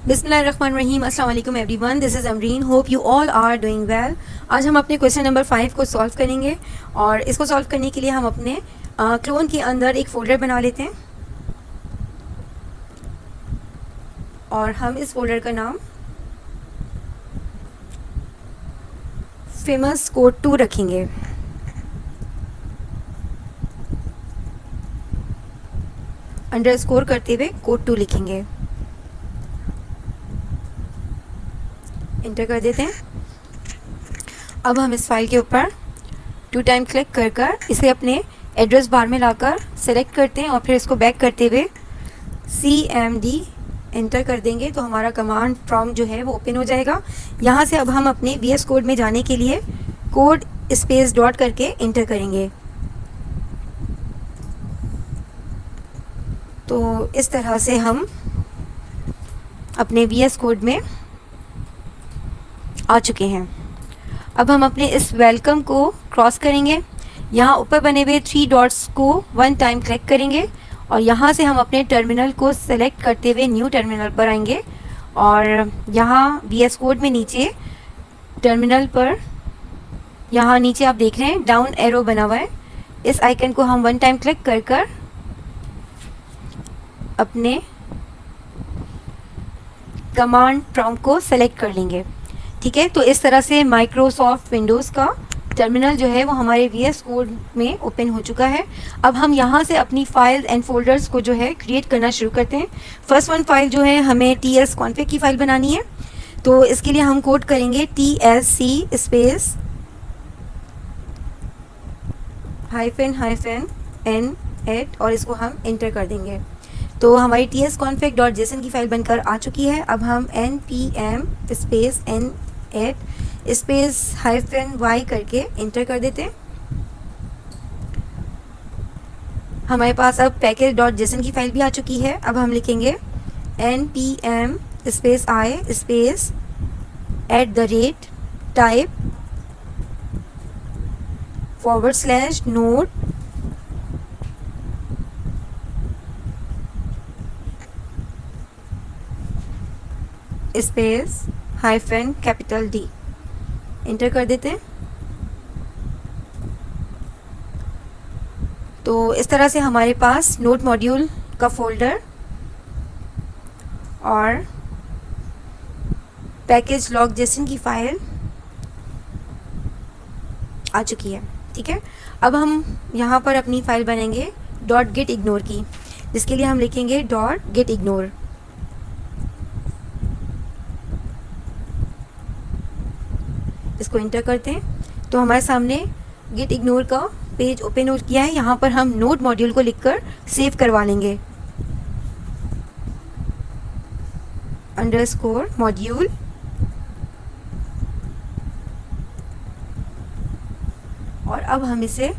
बिस्मिल्लाहिर्रहमानिर्रहीम। अस्सलाम वालेकुम everyone, this is Amreen. Hope you all are doing well. आज हम अपने क्वेश्चन नंबर 5 को सॉल्व करेंगे और इसको सॉल्व करने के लिए हम अपने क्लोन के अंदर एक फोल्डर बना लेते हैं और हम इस फोल्डर का नाम फेमस कोड 2 रखेंगे। अंडरस्कोर करते हुए कोड 2 लिखेंगे। इंटर कर देते हैं। अब हम इस फाइल के ऊपर 2 टाइम क्लिक कर इसे अपने एड्रेस बार में लाकर सेलेक्ट करते हैं और फिर इसको बैक करते हुए CMD इंटर कर देंगे तो हमारा कमांड प्रॉम्प्ट जो है वो ओपन हो जाएगा। यहाँ से अब हम अपने VS कोड में जाने के लिए कोड स्पेस डॉट करके इंटर करेंगे। तो इस तरह से हम अपने VS कोड में आ चुके हैं। अब हम अपने इस वेलकम को क्रॉस करेंगे। यहाँ ऊपर बने हुए 3 डॉट्स को 1 टाइम क्लिक करेंगे और यहाँ से हम अपने टर्मिनल को सेलेक्ट करते हुए न्यू टर्मिनल पर आएंगे और यहाँ VS कोड में नीचे टर्मिनल पर यहाँ नीचे आप देख रहे हैं डाउन एरो बना हुआ है। इस आइकन को हम 1 टाइम क्लिक कर अपने कमांड प्रॉम्प्ट को सेलेक्ट कर लेंगे। ठीक है, तो इस तरह से माइक्रोसॉफ्ट विंडोज़ का टर्मिनल जो है वो हमारे VS कोड में ओपन हो चुका है। अब हम यहाँ से अपनी फाइल्स एंड फोल्डर्स को जो है क्रिएट करना शुरू करते हैं। फर्स्ट वन फाइल जो है हमें tsconfig की फ़ाइल बनानी है, तो इसके लिए हम कोड करेंगे tsc स्पेस -n8 और इसको हम इंटर कर देंगे। तो हमारी tsconfig.json की फ़ाइल बनकर आ चुकी है। अब हम npm space n8 space -y करके इंटर कर देते हैं। हमारे पास अब package.json की फ़ाइल भी आ चुकी है। अब हम लिखेंगे npm space i space @type /node space -D inter कर देते हैं। तो इस तरह से हमारे पास नोड मॉड्यूल का फोल्डर और पैकेज लॉग जेसन की फ़ाइल आ चुकी है। ठीक है, अब हम यहाँ पर अपनी फ़ाइल बनाएंगे .gitignore की, जिसके लिए हम लिखेंगे .gitignore। इसको इंटर करते हैं तो हमारे सामने gitignore का पेज ओपन हो गया है। यहाँ पर हम नोड मॉड्यूल को लिखकर सेव करवा लेंगे _module और अब हम इसे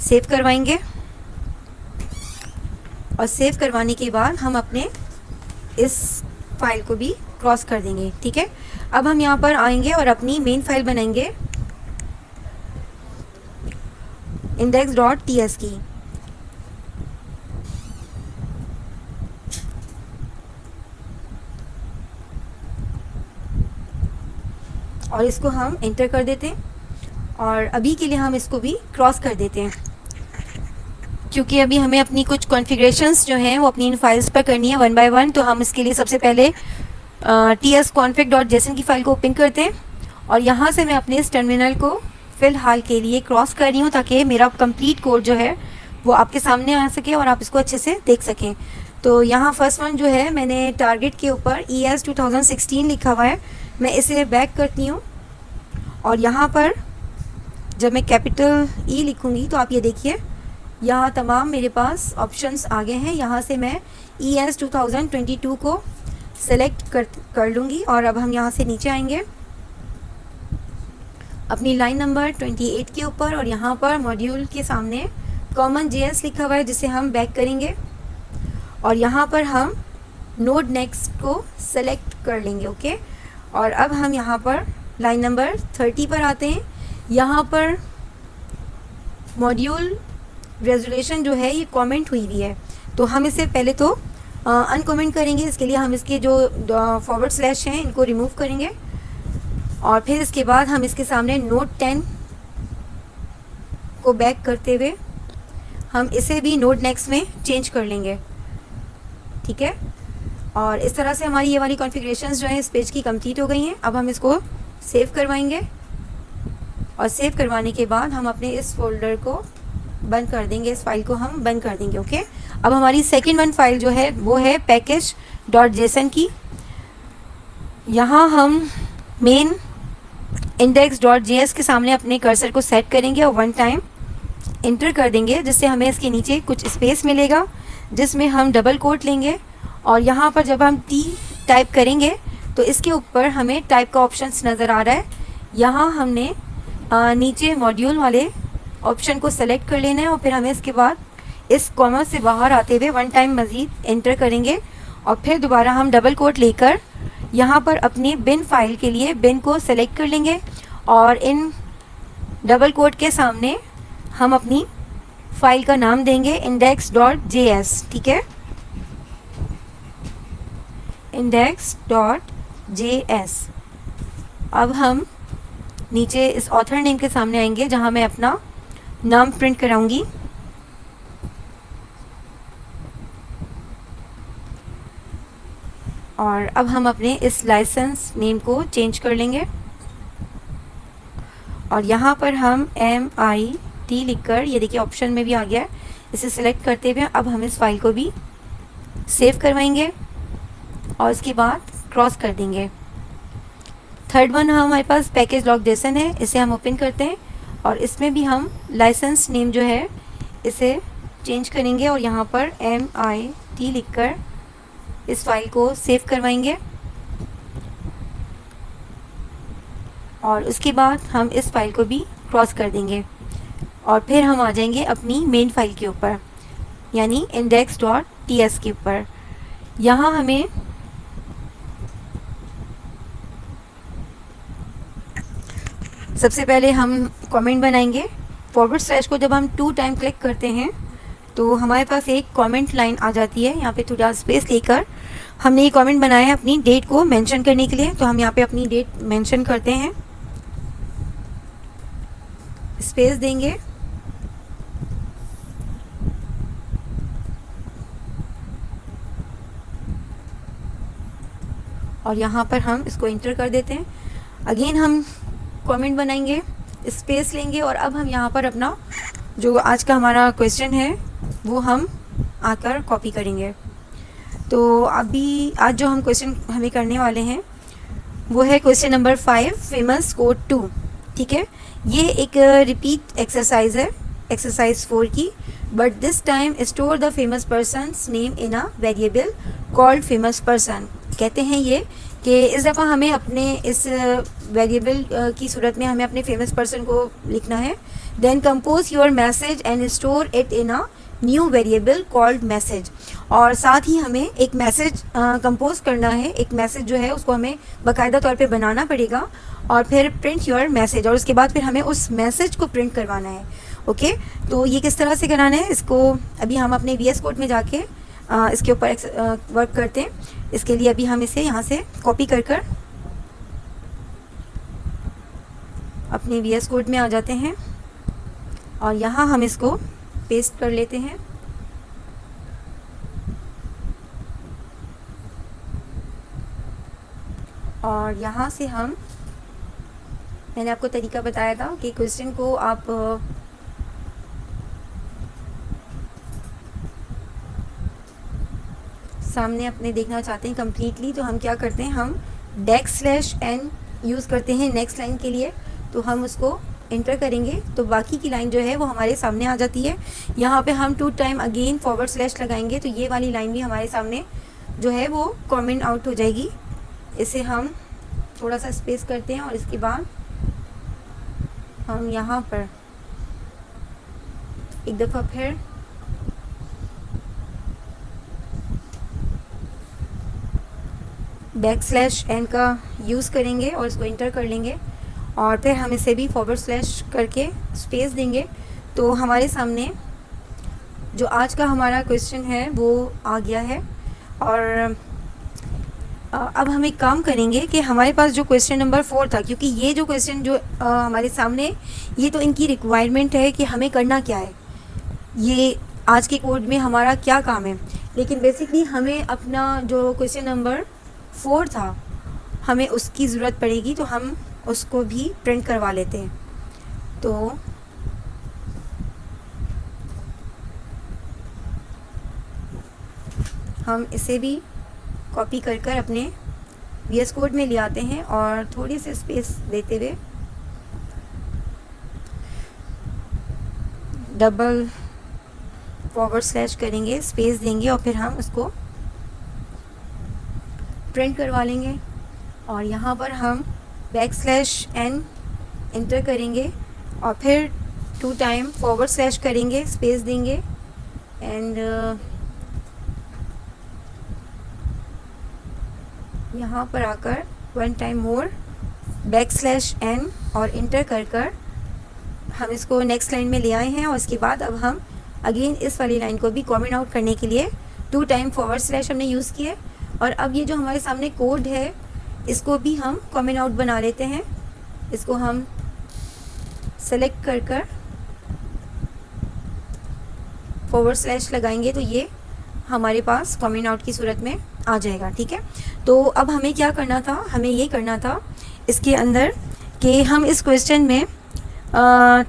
सेव करवाएंगे और सेव करवाने के बाद हम अपने इस फाइल को भी क्रॉस कर देंगे। ठीक है, अब हम यहाँ पर आएंगे और अपनी मेन फाइल बनाएंगे index.ts की। और इसको हम इंटर कर देते हैं और अभी के लिए हम इसको भी क्रॉस कर देते हैं क्योंकि अभी हमें अपनी कुछ कॉन्फ़िगरेशंस जो हैं वो अपनी इन फाइल्स पर करनी है 1 बाय 1। तो हम इसके लिए सबसे पहले tsconfig.json की फ़ाइल को ओपन करते हैं और यहाँ से मैं अपने इस टर्मिनल को फ़िलहाल के लिए क्रॉस कर रही हूँ ताकि मेरा कंप्लीट कोड जो है वो आपके सामने आ सके और आप इसको अच्छे से देख सकें। तो यहाँ फर्स्ट वन जो है मैंने टारगेट के ऊपर ES 2016 लिखा हुआ है। मैं इसे बैक करती हूँ और यहाँ पर जब मैं कैपिटल E लिखूँगी तो आप ये देखिए यहाँ तमाम मेरे पास ऑप्शंस आ गए हैं। यहाँ से मैं ES 2022 को सेलेक्ट कर लूँगी और अब हम यहाँ से नीचे आएंगे अपनी लाइन नंबर 28 के ऊपर और यहाँ पर मॉड्यूल के सामने common.js लिखा हुआ है जिसे हम बैक करेंगे और यहाँ पर हम नोड नेक्स्ट को सेलेक्ट कर लेंगे। ओके, और अब हम यहाँ पर लाइन नंबर 30 पर आते हैं। यहाँ पर मॉड्यूल रेजोल्यूशन जो है ये कमेंट हुई हुई है तो हम इसे पहले तो अनकमेंट करेंगे। इसके लिए हम इसके जो फॉरवर्ड स्लैश हैं इनको रिमूव करेंगे और फिर इसके बाद हम इसके सामने नोट 10 को बैक करते हुए हम इसे भी नोट नेक्स्ट में चेंज कर लेंगे, ठीक है। और इस तरह से हमारी ये वाली कॉन्फ़िगरेशंस जो है इस पेज की कंप्लीट हो गई हैं। अब हम इसको सेव करवाएंगे और सेव करवाने के बाद हम अपने इस फोल्डर को बंद कर देंगे, इस फाइल को हम बंद कर देंगे, ओके। अब हमारी सेकेंड वन फाइल जो है वो है package.json की। यहाँ हम मेन index.js के सामने अपने कर्सर को सेट करेंगे और वन टाइम इंटर कर देंगे, जिससे हमें इसके नीचे कुछ स्पेस मिलेगा जिसमें हम डबल कोट लेंगे और यहाँ पर जब हम टी टाइप करेंगे तो इसके ऊपर हमें टाइप का ऑप्शंस नज़र आ रहा है। यहाँ हमने नीचे मॉड्यूल वाले ऑप्शन को सेलेक्ट कर लेना है और फिर हमें इसके बाद इस कॉमा से बाहर आते हुए वन टाइम मज़ीद एंटर करेंगे और फिर दोबारा हम डबल कोट लेकर यहाँ पर अपनी बिन फाइल के लिए बिन को सेलेक्ट कर लेंगे और इन डबल कोट के सामने हम अपनी फाइल का नाम देंगे index.js, ठीक है, index.js। अब हम नीचे इस ऑथर नेम के सामने आएंगे जहाँ मैं अपना नाम प्रिंट कराऊंगी और अब हम अपने इस लाइसेंस नेम को चेंज कर लेंगे और यहाँ पर हम MIT लिखकर, ये देखिए ऑप्शन में भी आ गया है, इसे सिलेक्ट करते हुए अब हम इस फाइल को भी सेव करवाएंगे और इसके बाद क्रॉस कर देंगे। थर्ड वन हमारे पास package.json है, इसे हम ओपन करते हैं और इसमें भी हम लाइसेंस नेम जो है इसे चेंज करेंगे और यहाँ पर MIT लिखकर इस फाइल को सेव करवाएंगे और उसके बाद हम इस फाइल को भी क्रॉस कर देंगे और फिर हम आ जाएंगे अपनी मेन फाइल के ऊपर यानी index.ts के ऊपर। यहाँ हमें सबसे पहले हम कमेंट बनाएंगे। फॉरवर्ड स्लैश को जब हम 2 टाइम क्लिक करते हैं तो हमारे पास एक कमेंट लाइन आ जाती है। यहाँ पे थोड़ा स्पेस लेकर हमने ये कमेंट बनाया है अपनी डेट को मेंशन करने के लिए, तो हम यहाँ पे अपनी डेट मेंशन करते हैं, स्पेस देंगे और यहाँ पर हम इसको इंटर कर देते हैं। अगेन हम कमेंट बनाएंगे, स्पेस लेंगे और अब हम यहाँ पर अपना जो आज का हमारा क्वेश्चन है वो हम आकर कॉपी करेंगे। तो अभी आज जो हम क्वेश्चन हमें करने वाले हैं वो है क्वेश्चन नंबर 5 फेमस कोड 2, ठीक है। ये एक रिपीट एक्सरसाइज है, एक्सरसाइज 4 की, but this time store the famous persons name in a variable called famous person. कहते हैं ये कि इस दफ़ा हमें अपने इस वेरिएबल की सूरत में हमें अपने फेमस पर्सन को लिखना है। Then compose your message and store it in a new variable called message. और साथ ही हमें एक मैसेज कंपोज करना है, एक मैसेज जो है उसको हमें बाकायदा तौर पे बनाना पड़ेगा और फिर प्रिंट योर मैसेज, और उसके बाद फिर हमें उस मैसेज को प्रिंट करवाना है, ओके। तो ये किस तरह से कराना है इसको अभी हम अपने VS कोड में जाके इसके ऊपर वर्क करते हैं। इसके लिए अभी हम इसे यहाँ से कॉपी कर कर अपने VS कोड में आ जाते हैं और यहाँ हम इसको पेस्ट कर लेते हैं। और यहाँ से मैंने आपको तरीका बताया था कि क्वेश्चन को आप सामने अपने देखना चाहते हैं कम्प्लीटली, तो हम क्या करते हैं, हम \n यूज़ करते हैं नेक्स्ट लाइन के लिए। तो हम उसको इंटर करेंगे तो बाकी की लाइन जो है वो हमारे सामने आ जाती है। यहाँ पे हम 2 टाइम अगेन फॉरवर्ड स्लैश लगाएंगे तो ये वाली लाइन भी हमारे सामने जो है वो कमेंट आउट हो जाएगी। इसे हम थोड़ा सा स्पेस करते हैं और इसके बाद हम यहाँ पर एक दफ़ा फिर \n का यूज़ करेंगे और इसको इंटर कर लेंगे और फिर हम इसे भी फॉरवर्ड स्लैश करके स्पेस देंगे। तो हमारे सामने जो आज का हमारा क्वेश्चन है वो आ गया है और अब हम एक काम करेंगे कि हमारे पास जो क्वेश्चन नंबर 4 था, क्योंकि ये जो क्वेश्चन जो हमारे सामने, ये तो इनकी रिक्वायरमेंट है कि हमें करना क्या है, ये आज के कोड में हमारा क्या काम है। लेकिन बेसिकली हमें अपना जो क्वेश्चन नंबर 4 था, हमें उसकी ज़रूरत पड़ेगी, तो हम उसको भी प्रिंट करवा लेते हैं। तो हम इसे भी कॉपी कर कर अपने VS कोड में ले आते हैं और थोड़ी सी स्पेस देते हुए डबल / करेंगे, स्पेस देंगे और फिर हम उसको प्रिंट करवा लेंगे। और यहाँ पर हम \n इंटर करेंगे और फिर 2 टाइम / करेंगे, स्पेस देंगे एंड यहाँ पर आकर 1 टाइम मोर \n और इंटर कर हम इसको नेक्स्ट लाइन में ले आए हैं। और इसके बाद अब हम अगेन इस वाली लाइन को भी कमेंट आउट करने के लिए 2 टाइम / हमने यूज़ किए। और अब ये जो हमारे सामने कोड है, इसको भी हम कमेंट आउट बना लेते हैं। इसको हम सेलेक्ट कर / लगाएंगे तो ये हमारे पास कमेंट आउट की सूरत में आ जाएगा। ठीक है, तो अब हमें क्या करना था, हमें ये करना था इसके अंदर कि हम इस क्वेश्चन में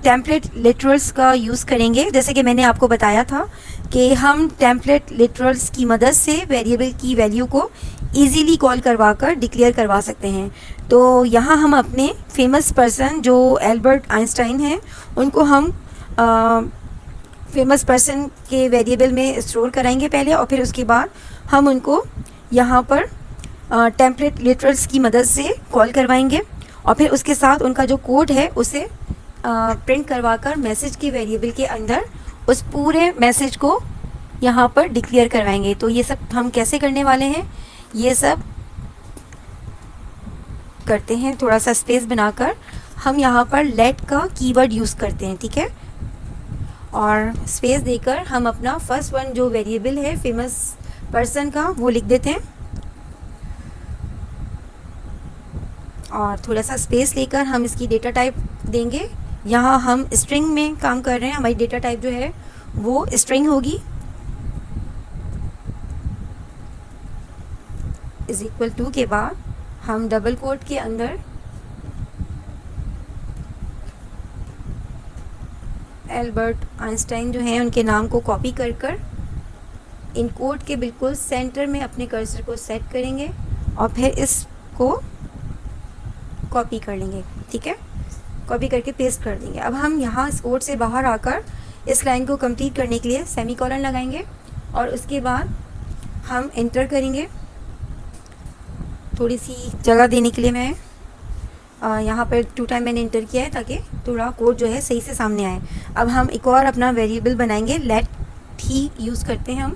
टेम्पलेट लिटरल्स का यूज़ करेंगे। जैसे कि मैंने आपको बताया था कि हम टेम्पलेट लिटरल्स की मदद से वेरिएबल की वैल्यू को इजीली कॉल करवा कर डिक्लेयर करवा सकते हैं। तो यहाँ हम अपने फेमस पर्सन जो एल्बर्ट आइंस्टाइन हैं, उनको हम फेमस पर्सन के वेरिएबल में स्टोर कराएंगे पहले, और फिर उसके बाद हम उनको यहाँ पर टेम्पलेट लिटरल्स की मदद से कॉल करवाएंगे और फिर उसके साथ उनका जो कोड है उसे प्रिंट करवाकर मैसेज के वेरिएबल के अंदर उस पूरे मैसेज को यहाँ पर डिक्लेयर करवाएंगे। तो ये सब हम कैसे करने वाले हैं, ये सब करते हैं। थोड़ा सा स्पेस बनाकर हम यहाँ पर लेट का कीवर्ड यूज़ करते हैं। ठीक है, और स्पेस देकर हम अपना फर्स्ट वन जो वेरिएबल है फेमस पर्सन का, वो लिख देते हैं। और थोड़ा सा स्पेस लेकर हम इसकी डेटा टाइप देंगे। यहाँ हम स्ट्रिंग में काम कर रहे हैं, हमारी डेटा टाइप जो है वो स्ट्रिंग होगी। =2 के बाद हम डबल कोट के अंदर एल्बर्ट आइंस्टाइन जो हैं उनके नाम को कॉपी कर इन कोड के बिल्कुल सेंटर में अपने कर्सर को सेट करेंगे और फिर इसको कॉपी कर लेंगे। ठीक है, कॉपी करके पेस्ट कर देंगे। अब हम यहाँ इस कोड से बाहर आकर इस लाइन को कंप्लीट करने के लिए सेमीकोलन लगाएंगे और उसके बाद हम इंटर करेंगे। थोड़ी सी जगह देने के लिए मैं यहाँ पर 2 टाइम मैंने इंटर किया है ताकि थोड़ा कोड जो है सही से सामने आए। अब हम एक और अपना वेरिएबल बनाएंगे, लेट ही यूज़ करते हैं हम।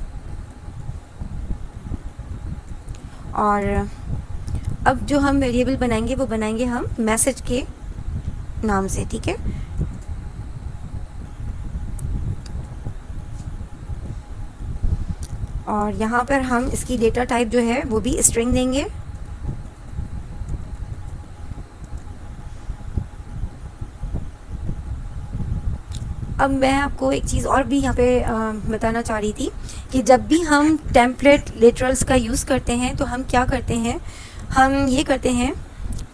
और अब जो हम वेरिएबल बनाएंगे वो बनाएंगे हम मैसेज के नाम से। ठीक है, और यहाँ पर हम इसकी डेटा टाइप जो है वो भी स्ट्रिंग देंगे। अब मैं आपको एक चीज़ और भी यहाँ पे बताना चाह रही थी कि जब भी हम टेम्पलेट लिटरल्स का यूज़ करते हैं तो हम क्या करते हैं, हम ये करते हैं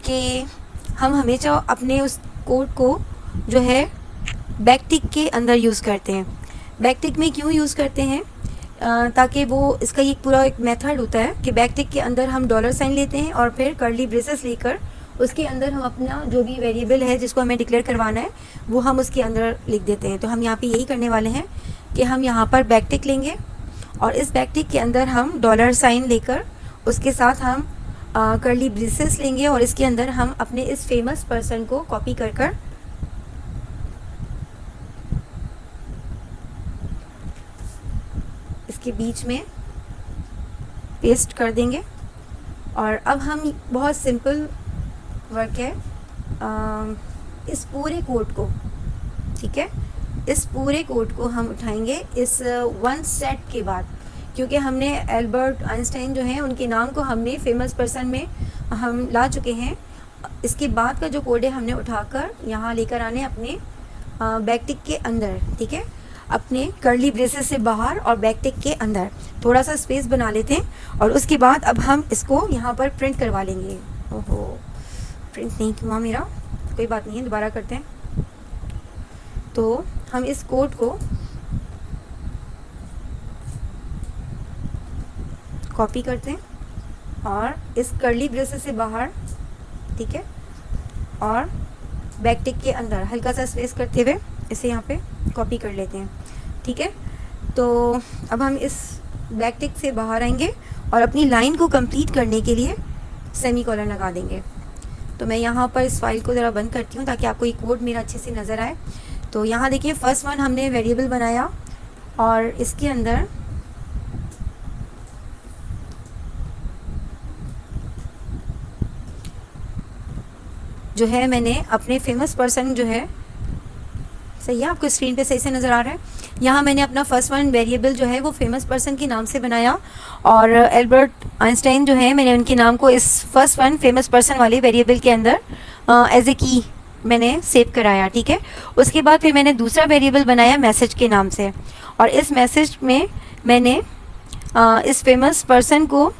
कि हम हमेशा अपने उस कोड को जो है बैकटिक के अंदर यूज़ करते हैं। बैकटिक में क्यों यूज़ करते हैं, ताकि वो इसका ये पूरा एक मेथड होता है कि बैकटिक के अंदर हम $साइन लेते हैं और फिर कर्ली ब्रेसेस लेकर उसके अंदर हम अपना जो भी वेरिएबल है जिसको हमें डिक्लेयर करवाना है वो हम उसके अंदर लिख देते हैं। तो हम यहाँ पे यही करने वाले हैं कि हम यहाँ पर बैकटिक लेंगे और इस बैकटिक के अंदर हम $साइन लेकर उसके साथ हम कर्ली ब्रेसेस लेंगे और इसके अंदर हम अपने इस फेमस पर्सन को कॉपी कर इसके बीच में पेस्ट कर देंगे। और अब हम बहुत सिंपल वर्क है, इस पूरे कोड को, ठीक है, इस पूरे कोड को हम उठाएंगे इस वन सेट के बाद, क्योंकि हमने एल्बर्ट आइंस्टाइन जो हैं उनके नाम को हमने फेमस पर्सन में हम ला चुके हैं। इसके बाद का जो कोड है हमने उठाकर यहाँ लेकर आने अपने बैकटिक के अंदर, ठीक है, अपने कर्ली ब्रेसेस से बाहर और बैकटिक के अंदर थोड़ा सा स्पेस बना लेते हैं और उसके बाद अब हम इसको यहाँ पर प्रिंट करवा लेंगे। ओहो, प्रिंट नहीं हुआ मेरा, कोई बात नहीं है, दोबारा करते हैं। तो हम इस कोड को कॉपी करते हैं और इस कर्ली ब्रेसेस से बाहर, ठीक है, और बैकटिक के अंदर हल्का सा स्पेस करते हुए इसे यहाँ पे कॉपी कर लेते हैं, ठीक है। तो अब हम इस बैकटिक से बाहर आएंगे और अपनी लाइन को कंप्लीट करने के लिए सेमीकोलन लगा देंगे। तो मैं यहाँ पर इस फाइल को ज़रा बंद करती हूँ ताकि आपको ये कोड मेरा अच्छे से नज़र आए। तो यहाँ देखिए, फर्स्ट वन हमने वेरिएबल बनाया और इसके अंदर जो है मैंने अपने फेमस पर्सन जो है, सही है, आपको स्क्रीन पे सही से नज़र आ रहा है, यहाँ मैंने अपना फर्स्ट वन वेरिएबल जो है वो फेमस पर्सन के नाम से बनाया और एल्बर्ट आइंस्टाइन जो है मैंने उनके नाम को इस फर्स्ट वन फेमस पर्सन वाले वेरिएबल के अंदर एज ए की मैंने सेव कराया, ठीक है। उसके बाद फिर मैंने दूसरा वेरिएबल बनाया मैसेज के नाम से और इस मैसेज में मैंने इस फेमस पर्सन को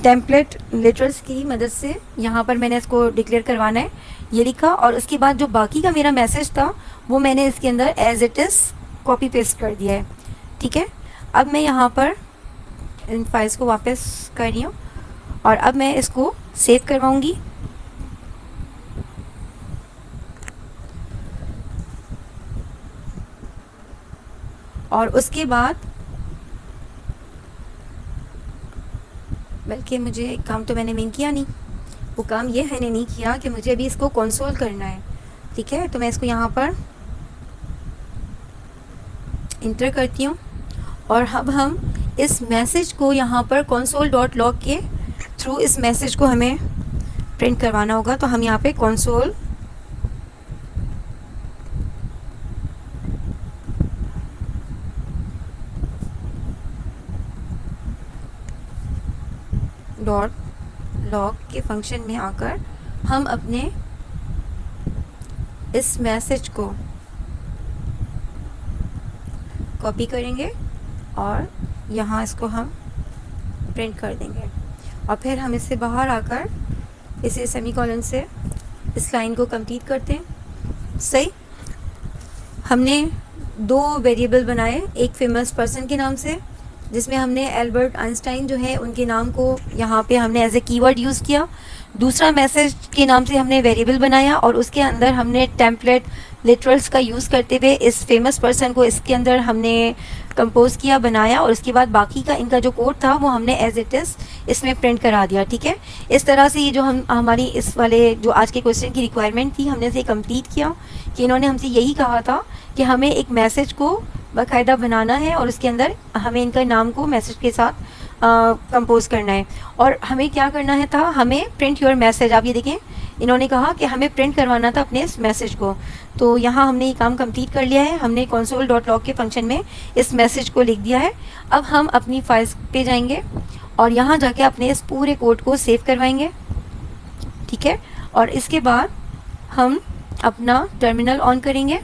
टेम्पलेट लिटरल्स की मदद से यहाँ पर मैंने इसको डिक्लेयर करवाना है, ये लिखा। और उसके बाद जो बाकी का मेरा मैसेज था वो मैंने इसके अंदर as it is copy paste कर दिया है, ठीक है। अब मैं यहाँ पर इन फाइल्स को वापस कर रही हूँ और अब मैं इसको सेव करवाऊँगी। और उसके बाद बल्कि मुझे एक काम तो मैंने मेन किया नहीं, वो काम ये मैंने नहीं किया कि मुझे अभी इसको कंसोल करना है, ठीक है। तो मैं इसको यहाँ पर इंटर करती हूँ और अब हम इस मैसेज को यहाँ पर console.log के थ्रू इस मैसेज को हमें प्रिंट करवाना होगा। तो हम यहाँ पे console डॉट लॉग के फंक्शन में आकर हम अपने इस मैसेज को कॉपी करेंगे और यहाँ इसको हम प्रिंट कर देंगे और फिर हम इससे बाहर आकर इसे सेमीकोलन से इस लाइन को कंप्लीट करते हैं। सही, हमने दो वेरिएबल बनाए, एक फेमस पर्सन के नाम से जिसमें हमने एल्बर्ट आइंस्टाइन जो है उनके नाम को यहाँ पे हमने एज ए कीवर्ड यूज़ किया। दूसरा मैसेज के नाम से हमने वेरिएबल बनाया और उसके अंदर हमने टेम्पलेट लिटरल्स का यूज़ करते हुए इस फेमस पर्सन को इसके अंदर हमने कंपोज किया, बनाया और उसके बाद बाकी का इनका जो कोड था वो हमने एज इट इज़ इसमें प्रिंट करा दिया, ठीक है। इस तरह से ये जो हमारी इस वाले जो आज के क्वेश्चन की रिक्वायरमेंट थी हमने इसे कंप्लीट किया कि इन्होंने हमसे यही कहा था कि हमें एक मैसेज को बाकायदा बनाना है और उसके अंदर हमें इनका नाम को मैसेज के साथ कंपोज करना है और हमें क्या करना है था, हमें प्रिंट योर मैसेज। आप ये देखें, इन्होंने कहा कि हमें प्रिंट करवाना था अपने इस मैसेज को। तो यहाँ हमने ये काम कंप्लीट कर लिया है, हमने console.log के फंक्शन में इस मैसेज को लिख दिया है। अब हम अपनी फाइल्स पे जाएंगे और यहाँ जाके अपने इस पूरे कोड को सेव करवाएंगे, ठीक है। और इसके बाद हम अपना टर्मिनल ऑन करेंगे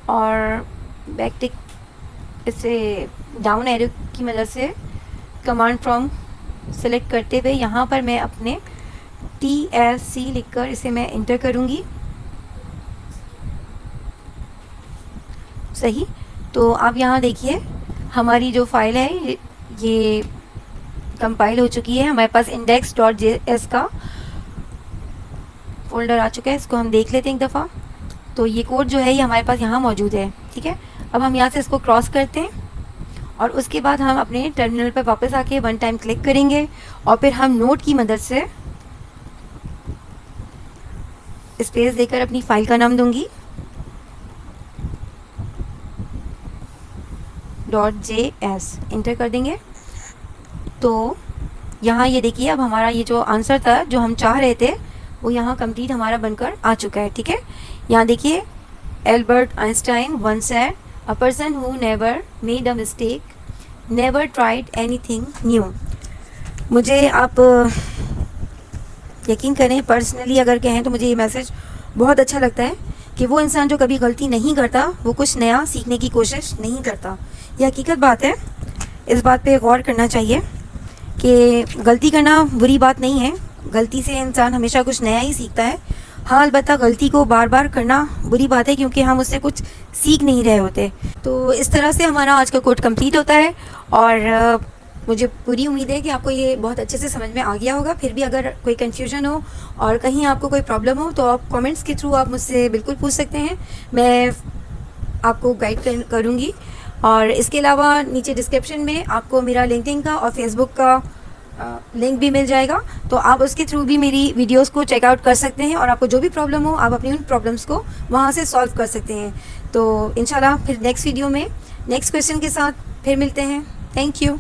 और बैकटिक इसे डाउन एरो की मदद से कमांड प्रॉम्प्ट सेलेक्ट करते हुए यहाँ पर मैं अपने TSC लिखकर इसे मैं इंटर करूँगी। सही, तो आप यहाँ देखिए हमारी जो फाइल है ये कंपाइल हो चुकी है। हमारे पास index.js का फोल्डर आ चुका है, इसको हम देख लेते हैं एक दफ़ा। तो ये कोड जो है ये हमारे पास यहाँ मौजूद है, ठीक है। अब हम यहाँ से इसको क्रॉस करते हैं और उसके बाद हम अपने टर्मिनल पर वापस आके वन टाइम क्लिक करेंगे और फिर हम नोट की मदद से स्पेस देकर अपनी फाइल का नाम दूंगी .js, इंटर कर देंगे। तो यहाँ ये देखिए अब हमारा ये जो आंसर था जो हम चाह रहे थे वो यहाँ कंप्लीट हमारा बनकर आ चुका है, ठीक है। यहाँ देखिए Albert Einstein once said a person who never made a mistake, never tried anything new. मुझे आप यकीन करें, पर्सनली अगर कहें तो मुझे ये मैसेज बहुत अच्छा लगता है कि वो इंसान जो कभी गलती नहीं करता वो कुछ नया सीखने की कोशिश नहीं करता। ये हकीकत बात है, इस बात पे गौर करना चाहिए कि गलती करना बुरी बात नहीं है, गलती से इंसान हमेशा कुछ नया ही सीखता है। हाँ, अलबत्ता गलती को बार बार करना बुरी बात है क्योंकि हम उससे कुछ सीख नहीं रहे होते। तो इस तरह से हमारा आज का कोट कंप्लीट होता है और मुझे पूरी उम्मीद है कि आपको ये बहुत अच्छे से समझ में आ गया होगा। फिर भी अगर कोई कन्फ्यूजन हो और कहीं आपको कोई प्रॉब्लम हो तो आप कमेंट्स के थ्रू आप मुझसे बिल्कुल पूछ सकते हैं, मैं आपको गाइड करूँगी। और इसके अलावा नीचे डिस्क्रिप्शन में आपको मेरा लिंक्डइन का और फेसबुक का लिंक भी मिल जाएगा, तो आप उसके थ्रू भी मेरी वीडियोस को चेकआउट कर सकते हैं और आपको जो भी प्रॉब्लम हो आप अपनी उन प्रॉब्लम्स को वहाँ से सॉल्व कर सकते हैं। तो इंशाल्लाह फिर नेक्स्ट वीडियो में नेक्स्ट क्वेश्चन के साथ फिर मिलते हैं। Thank you.